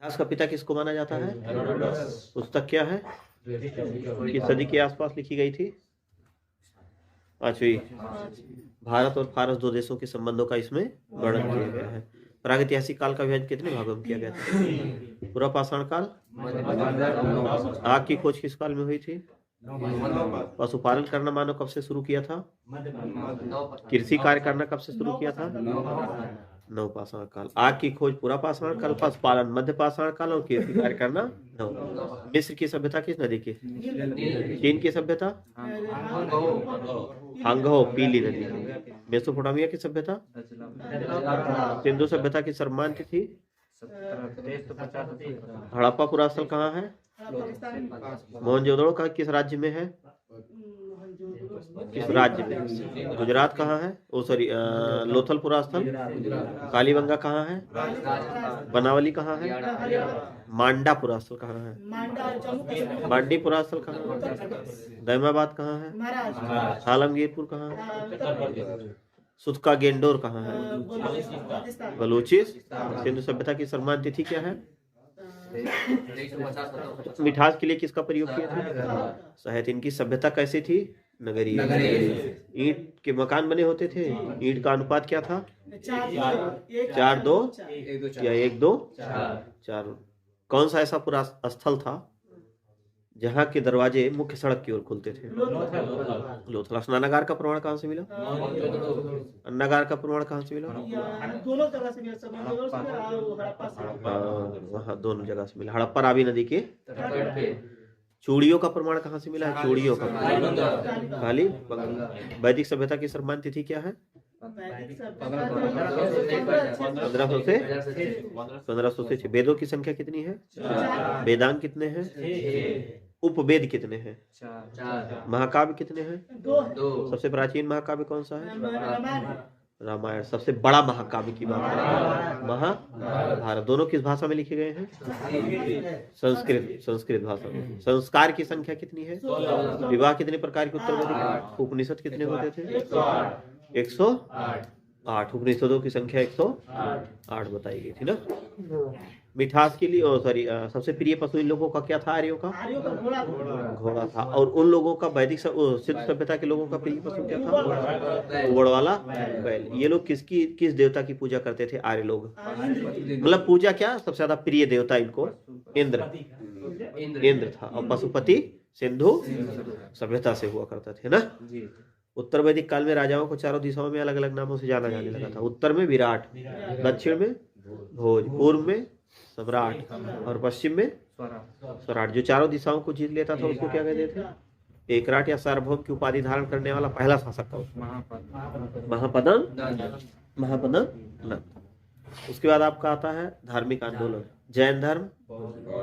इतिहास का पिता किसको माना जाता है? पुस्तक क्या है? किस सदी के आसपास लिखी गई थी? 5वीं। भारत और फारस दो देशों के संबंधों का इसमें वर्णन किया गया है। प्रागैतिहासिक काल का विभाजन कितने भागों में किया गया था? पूरा पाषाण काल। आग की खोज किस काल में हुई थी? पशुपालन करना मानव कब से शुरू किया था? कृषि कार्य करना कब से शुरू किया था? नवपाषाण काल। आग की खोज पूरा पाषाण काल, पशुपालन मध्य पाषाण काल और कृषि कार्य करना नव। मिस्र की सभ्यता किस नदी की? चीन की सभ्यता? हांगहो पीली नदी की। मेसोपोटामिया की सभ्यता? सिंधु सभ्यता की सर्वमान्य तिथि? हड़प्पा पूरा स्थल कहाँ है? मोहनजोदड़ो का किस राज्य में है? किस राज्य में? गुजरात कहाँ है? ओ सॉरी, लोथल पूरा स्थल। कालीबंगा कहाँ है? बनावली कहाँ है? मांडा पूरा स्थल कहाँ है? मांडी पूरा स्थल कहाँ है? दैमाबाद कहाँ है? आलमगीरपुर कहाँ है? सुतका गेंडोर कहाँ है? बलूचिस्तान। सिंधु सभ्यता की सम्मान तिथि क्या है? मिठास के लिए किसका प्रयोग किया था? शहद। इनकी सभ्यता कैसी थी? नगरीय। ईंट के मकान बने होते थे। ईंट का अनुपात क्या था? 4:2 या 1:2 कौन सा ऐसा पूरा स्थल था जहाँ के दरवाजे मुख्य सड़क की ओर खुलते थे? लोथल। स्नानागार का प्रमाण कहाँ से मिला? अन्नागार का प्रमाण कहाँ से मिला? दोनों जगह से मिला, वहाँ दोनों जगह से मिला। हड़प्पा रावी नदी के चूड़ियों का प्रमाण कहाँ से मिला है? चूड़ियों का काली बंगा। वैदिक सभ्यता की सम्मान तिथि क्या है? 1500 से 6। वेदों की संख्या कितनी है? वेदांग कितने हैं? उपवेद कितने हैं? महाकाव्य कितने हैं? 2। सबसे प्राचीन महाकाव्य कौन सा है? रामायण। सबसे बड़ा महाकाव्य की बात करें, महाभारत। दोनों किस भाषा में लिखे गए हैं? संस्कृत भाषा में। संस्कार की संख्या कितनी है? विवाह कितने प्रकार के उत्तर वैदिक? उपनिषद कितने होते थे? 108। उपनिषदों की संख्या 108 बताई गई थी ना। मिठास के लिए सॉरी, सबसे प्रिय पशु इन लोगों का क्या था? आर्यों का घोड़ा था। और उन लोगों का वैदिक सिद्ध सभ्यता के लोगों का प्रिय पशु क्या था? उबड़ वाला बैल। ये लोग किस देवता की पूजा करते थे? आर्य लोग। मतलब पूजा क्या, सबसे ज्यादा प्रिय देवता इनको इंद्र था। और पशुपति सिंधु सभ्यता से हुआ करता थे ना। उत्तर वैदिक काल में राजाओं को चारों दिशाओं में अलग अलग नामों से जाना जाने लगा था। उत्तर में विराट, दक्षिण में भोज, पूर्व में सम्राट और पश्चिम में स्वराट। जो चारों दिशाओं को जीत लेता था उसको क्या कहते थे? एकराट या सार्वभौम की उपाधि धारण करने वाला पहला शासक था महापदम नंद। उसके बाद आपका आता है धार्मिक आंदोलन। जैन धर्म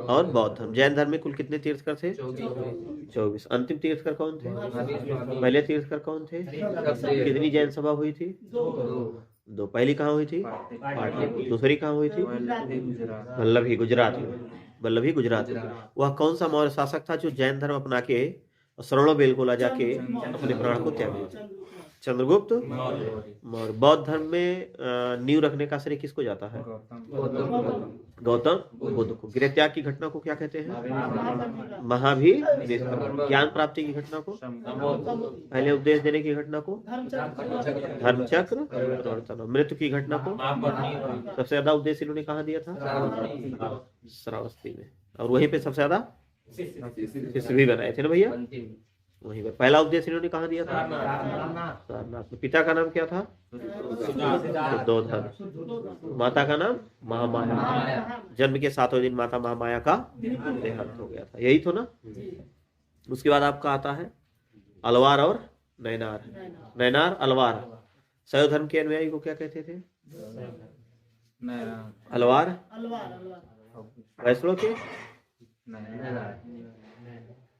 और बौद्ध धर्म। जैन धर्म में कुल कितने तीर्थकर थे? 24। अंतिम तीर्थकर कौन थे? पहले तीर्थकर कौन थे? कितनी जैन सभा हुई थी? 2। पहली कहाँ हुई थी? पाटलिपुत्र। दूसरी कहाँ हुई थी? वल्लभी, गुजरात। वह कौन सा मौर्य शासक था जो जैन धर्म अपना के शरणों बेलगोला जाके अपने प्राण को त्याग दिया? चंद्रगुप्त मौर्य। बौद्ध धर्म में नींव रखने का श्रेय किसको जाता है? गौतम बुद्ध को। गृह त्याग की घटना को क्या कहते हैं? महाभिनिष्क्रमण। ज्ञान प्राप्ति की घटना को? पहले उपदेश देने की घटना को? धर्मचक्र प्रवर्तन। मृत्यु की घटना को? सबसे ज्यादा उपदेश इन्होंने कहाँ दिया था? श्रावस्ती में। और वहीं पे सबसे ज्यादा शिष्य भी बनाए थे ना भैया, वहीं पर। पहला उपदेश इन्होंने कहाँ दिया था? सारनाथ में। पिता का नाम क्या था? शुद्धोधन। माता का नाम महामाया। जन्म के 7वें दिन माता महामाया का देहांत हो गया था। यही तो ना। उसके बाद आपका आता है अलवार और नैनार अलवार। शैव धर्म के अनुयायी को क्या कहते थे? अलवार। वैष्णव के?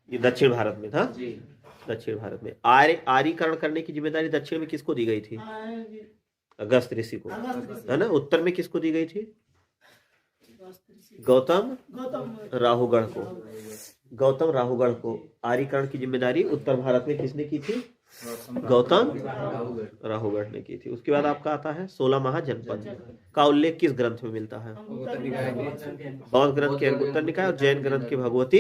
ये दक्षिण भारत में था। दक्षिण भारत में आर्यीकरण करने की जिम्मेदारी दक्षिण में किसको दी गई थी? अगस्त ऋषि को, है ना। उत्तर में किसको दी गई थी? गौतम राहुगढ़ को। आर्यीकरण की जिम्मेदारी उत्तर भारत में किसने की थी? गौतम राहुगढ़ ने की थी। उसके बाद आपका आता है 16 महाजनपद का उल्लेख किस ग्रंथ में मिलता है? बौद्ध ग्रंथ के अंगुत्तर निकाय और जैन ग्रंथ के भगवती,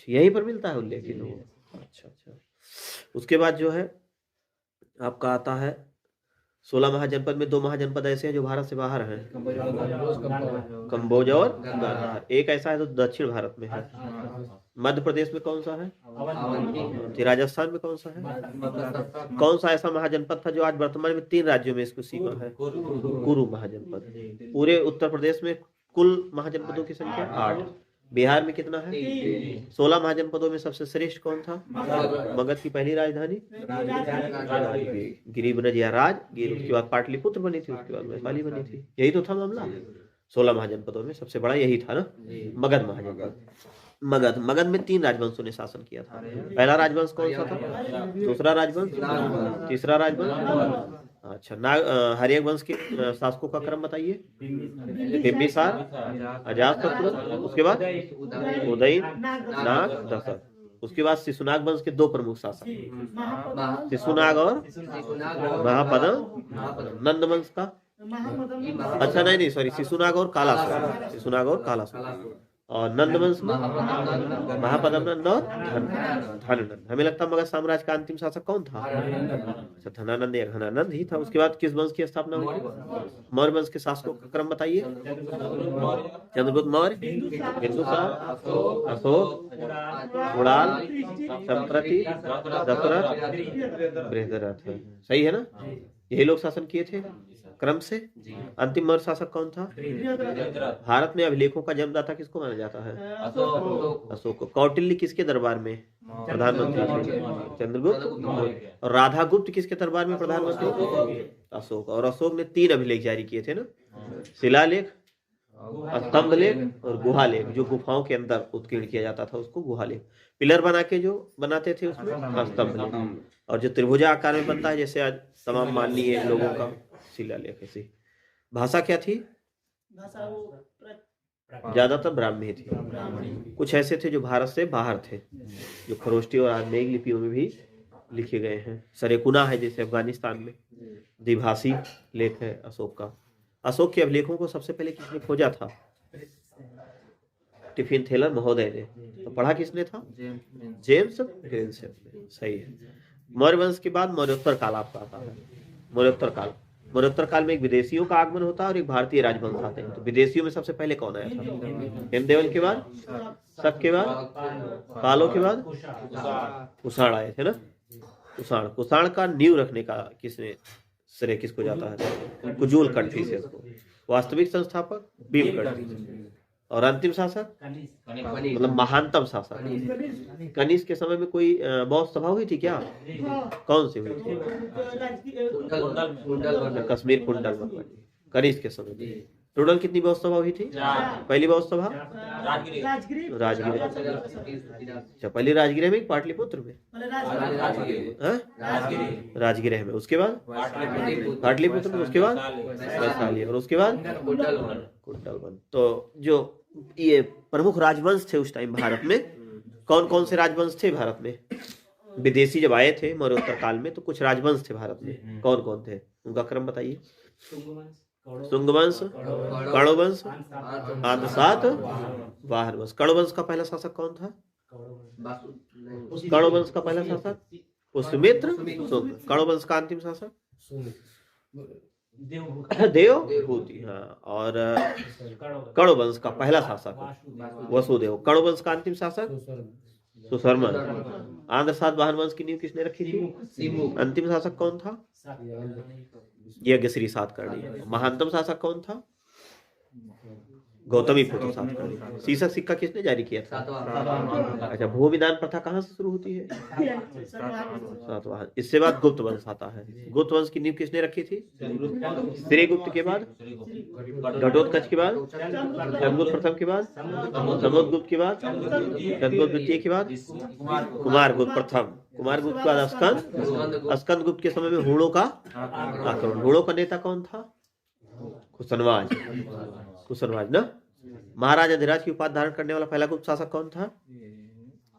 यहीं पर मिलता है उल्लेख इन लोगों। अच्छा अच्छा। उसके बाद जो है आपका आता है 16 महाजनपद में 2 महाजनपद ऐसे हैं जो भारत से बाहर हैं, कंबोज और गांधार। एक ऐसा है जो दक्षिण भारत में है। मध्य प्रदेश में कौन सा है? राजस्थान में कौन सा है? कौन सा ऐसा महाजनपद था जो आज वर्तमान में 3 राज्यों में इसको सीमा है? कुरु महाजनपद। पूरे उत्तर प्रदेश में कुल महाजनपदों की संख्या 8। बिहार में कितना है? 16 महाजनपदों में सबसे श्रेष्ठ कौन था? मगध की पहली राजधानी गिरिब्रज या राजगीर। उसके बाद पाटलिपुत्र बनी थी, उसके बाद वैशाली बनी थी। यही तो था मामला। 16 महाजनपदों में सबसे बड़ा यही था ना, मगध महाजनपद। मगध में 3 राजवंशों ने शासन किया था। पहला राजवंश कौन सा था? दूसरा राजवंश, तीसरा राजवंश। अच्छा, हर्यक वंश के शासकों का क्रम बताइए। बिंबिसार, अजातशत्रु, उसके बाद उदयन, नाग, दशरथ। उसके बाद शिशुनाग वंश के 2 प्रमुख शासक, शिशुनाग और महापद्म। नंद वंश का, अच्छा नहीं सॉरी, शिशुनाग और कालासुर, शिशुनाग और कालासुर। और नंद वंश में महापद्म नंद और धनानंद। हमें लगता है मगध साम्राज्य का अंतिम शासक कौन था? अच्छा, धनानंद या घनानंद ही था। उसके बाद किस वंश की स्थापना हुई? मौर्य वंश के शासकों का क्रम बताइए। चंद्रगुप्त मौर्य, बिंदुसार, अशोक, कुणाल, संप्रति, दशरथ, बृहद्रथ। सही है ना? यही लोग शासन किए थे क्रम से। अंतिम मौर्य शासक कौन था? भारत में अभिलेखों का जन्मदाता किसको माना जाता है? अशोक को। कौटिल्य किसके दरबार में प्रधानमंत्री थे? चंद्रगुप्त। और राधा गुप्त किसके दरबार में प्रधानमंत्री? अशोक। और अशोक ने 3 अभिलेख जारी किए थे ना, शिलालेख, स्तंभ लेख और गुहा लेख। जो गुफाओं के अंदर उत्कीर्ण किया जाता था उसको गुहा लेख। पिलर बना के जो बनाते थे उसमें स्तंभ लेख। और जो त्रिभुजा आकार में बनता है जैसे आज तमाम माननीय लोगों का शिलालेख। ऐसी भाषा क्या थी? ज्यादातर ब्राह्मी थी। कुछ ऐसे थे जो भारत से बाहर थे, जो खरोष्टी और आग्नेय लिपियों में भी लिखे गए हैं। सरेकुना है जैसे अफगानिस्तान में, द्विभाषी लेख है अशोक का। अशोक के अभिलेखों को सबसे पहले किसने खोजा था? टिफिन थेलर महोदय ने। तो पढ़ा किसने था? जेम्स ग्रेनसेफ ने। सही है। मौर्य वंश के बाद मौर्योत्तर काल आपका आता है। मौर्योत्तर काल, मौर्योत्तर काल में एक विदेशियों का आगमन होता है और एक भारतीय राजवंश आते हैं। तो विदेशियों में सबसे पहले कौन आया था? हेमदेवल के बाद, शक के बाद, पालों के बाद कुषाण आए थे ना। कुषाण का नींव रखने का किसने श्रेय किसको जाता है? कुजूल कण्ठीसेस को। वास्तविक संस्थापक भीमकण्ठीसेस। और अंतिम शासक मतलब महानतम शासक कनिष्क के समय में कोई बौद्ध सभा हुई थी क्या? कौन सी हुई थी? कश्मीर कुंडल कनिष्क के समय में। टोटल कितनी बौद्ध सभा हुई थी? पहली बौद्ध सभा राजगिर। अच्छा, पहली राजगिर में, पाटलिपुत्र में, राजगिर में। उसके बाद पाटलिपुत्र में, उसके बाद वैशाली, और उसके बाद कुंडलवन। तो जो ये प्रमुख राजवंश थे उस टाइम भारत में, कौन कौन से राजवंश थे भारत में? विदेशी जब आए थे मौर्योत्तर काल में तो कुछ राजवंश थे भारत में। कौन कौन थे? उनका क्रम बताइए। शुंग वंश, कण्व वंश, आंध्रसात, वाहन वंश। कण्व वंश का पहला शासक कौन था? कण्व वंश का पहला शासक पुष्यमित्र शुंग। कण्व वंश का अंतिम शासक देवभूति। हाँ। और कण्व वंश का पहला शासक वसुदेव। कण्व वंश का अंतिम शासक सुशर्मन। आंध्रसात वाहन वंश की नींव किसने रखी थी? अंतिम शासक कौन था? यज्ञश्री सातकर्णी। महानतम शासक कौन था? गौतमी पुत्र सातकर्णी। शीर्षक सिक्का किसने जारी किया था? अच्छा, भूमिदान प्रथा कहाँ से शुरू होती है? सातवाहन। इससे बाद गुप्त वंश आता है। गुप्त वंश की नींव किसने रखी थी? श्रीगुप्त के बाद, घटोत्कच के बाद, चंद्रगुप्त प्रथम के बाद, समुद्रगुप्त के बाद, चंद्रगुप्त द्वितीय के बाद, कुमारगुप्त प्रथम। कुमारगुप्त के बाद स्कंद। स्कंद गुप्त के समय में हूणों का आक्रमण। हूणों का नेता कौन था? कुशनवाज ना। महाराज अधिराज की उपाधि धारण करने वाला पहला गुप्त शासक कौन था?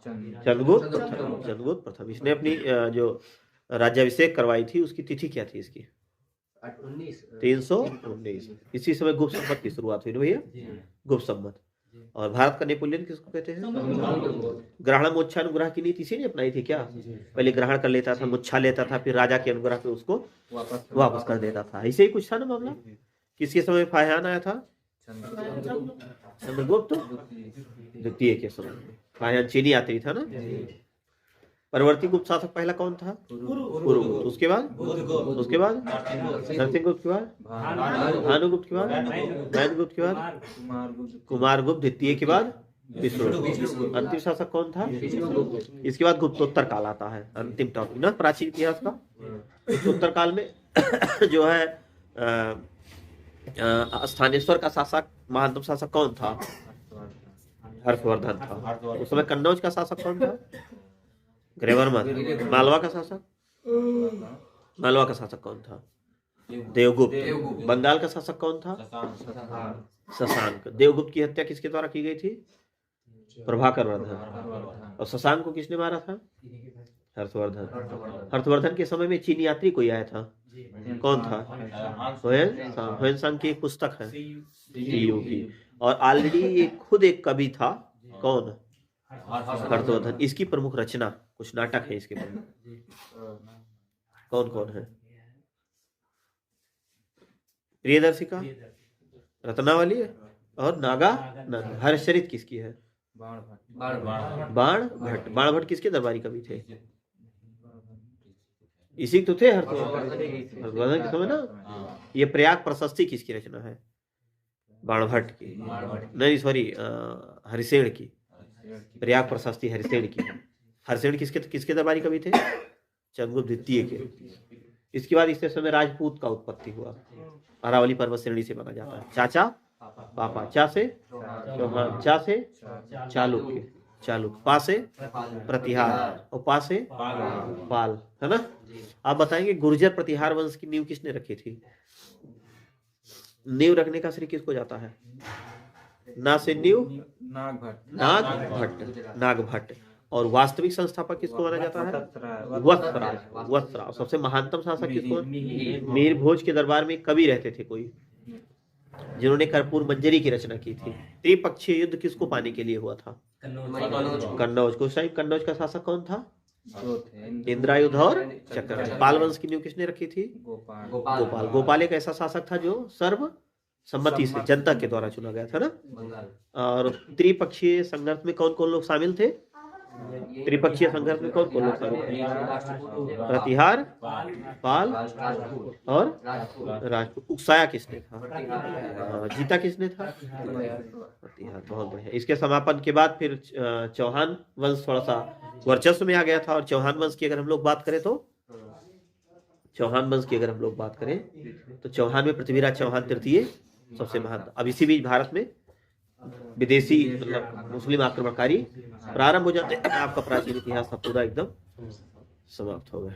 चंद्रगुप्त प्रथम। इसने अपनी जो राज्याभिषेक करवाई थी उसकी तिथि क्या थी इसकी? 319। इसी समय गुप्त संवत की शुरुआत हुई ना भैया, गुप्त संवत। और भारत का नेपोलियन किसको कहते हैं? ग्रहण मोक्षानुग्रह की नीति इसी ने अपनाई थी क्या? पहले ग्रहण कर लेता था, मुच्छा लेता था, फिर राजा के अनुग्रह पे उसको वापस कर देता था। ऐसे ही कुछ था ना मामला। किसके समय फाह्यान आया था? चंद्रगुप्त द्वितीय के समय फाह्यान चीनी यात्री था ना। परवर्ती गुप्त शासक पहला कौन था? पुरुगुप्त। उसके बाद नरसिंहगुप्त के बाद भानुगुप्त के बाद मैनगुप्त के बाद कुमारगुप्त द्वितीय के बाद विष्णुगुप्त। अंतिम शासक कौन था? इसके बाद गुप्तोत्तर काल आता है, अंतिम टॉपिक ना प्राचीन इतिहास का। गुप्तोत्तर काल में जो है स्थानेश्वर का शासक, महानतम शासक कौन था? हर्षवर्धन था। उस समय कन्नौज का शासक कौन था? ग्रेवर्मन। मालवा का शासक कौन था? देवगुप्त। बंगाल का शासक कौन था? शशांक। देवगुप्त की हत्या किसके द्वारा की गई थी? प्रभाकर वर्धन। और शशांक को किसने मारा था? हर्षवर्धन। हर्षवर्धन के समय में चीनी यात्री कोई आया था, कौन था? ह्वेनसांग की एक पुस्तक है सीयू की, और ऑलरेडी ये खुद एक कवि था। कौन? हर्षवर्धन। इसकी प्रमुख रचना, कुछ नाटक है इसके प्रमुख, कौन कौन है? प्रियदर्शिका, रत्नावली और नागा। हर्षचरित किसकी है? बाण भट्ट। बाण भट्ट किसके दरबारी कवि थे? इसी तो थे हर्षवर्धन के समय ना। ये प्रयाग प्रशस्ति किसकी रचना है? बाण भट्ट की, नहीं सॉरी हरिसेन की। प्रयाग प्रशस्ति हरिसेन की। हरिसेन किसके दरबारी कवि थे? चंद्रगुप्त द्वितीय के। इसके बाद इस समय राजपूत का उत्पत्ति हुआ। अरावली पर्वत श्रेणी से माना जाता है। चाचा पापा, चा से चौहान, चा से चालुक्य, पा से प्रतिहार और पा से पाल, है ना। आप बताएंगे गुर्जर प्रतिहार वंश की नींव किसने रखी थी? नींव रखने का श्रेय किसको जाता है? ना से नींव नाग भट्ट। और वास्तविक संस्थापक किसको माना जाता है? वत्सराज। सबसे महानतम शासक किसको? मीर भोज के दरबार में कवि रहते थे कोई, जिन्होंने कर्पूर मंजरी की रचना की थी। त्रिपक्षीय युद्ध किसको पाने के लिए हुआ था? कन्नौज को। कन्नौज का शासक कौन था? इंद्रायुध और चक्रवर्ती। पाल वंश की नींव किसने रखी थी? गोपाल। गोपाल एक ऐसा शासक था जो सर्व सम्मति से जनता के द्वारा चुना गया था ना। और त्रिपक्षीय संघर्ष में कौन कौन लोग शामिल थे? त्रिपक्षीय संघर्ष में कौन कौन लोग शामिल थे? प्रतिहार, पाल और राजपूत। उकसाया किसने था? जीता किसने था? प्रतिहार। बहुत बढ़िया। इसके समापन के बाद फिर चौहान वंश थोड़ा सा वर्चस्व में आ गया था। और चौहान वंश की अगर हम लोग बात करें तो चौहान में पृथ्वीराज चौहान तृतीय सबसे महान। अब इसी बीच भारत में विदेशी मतलब मुस्लिम आक्रमणकारी प्रारंभ हो जाते हैं। आपका प्राचीन इतिहास पूरा एकदम समाप्त हो गया।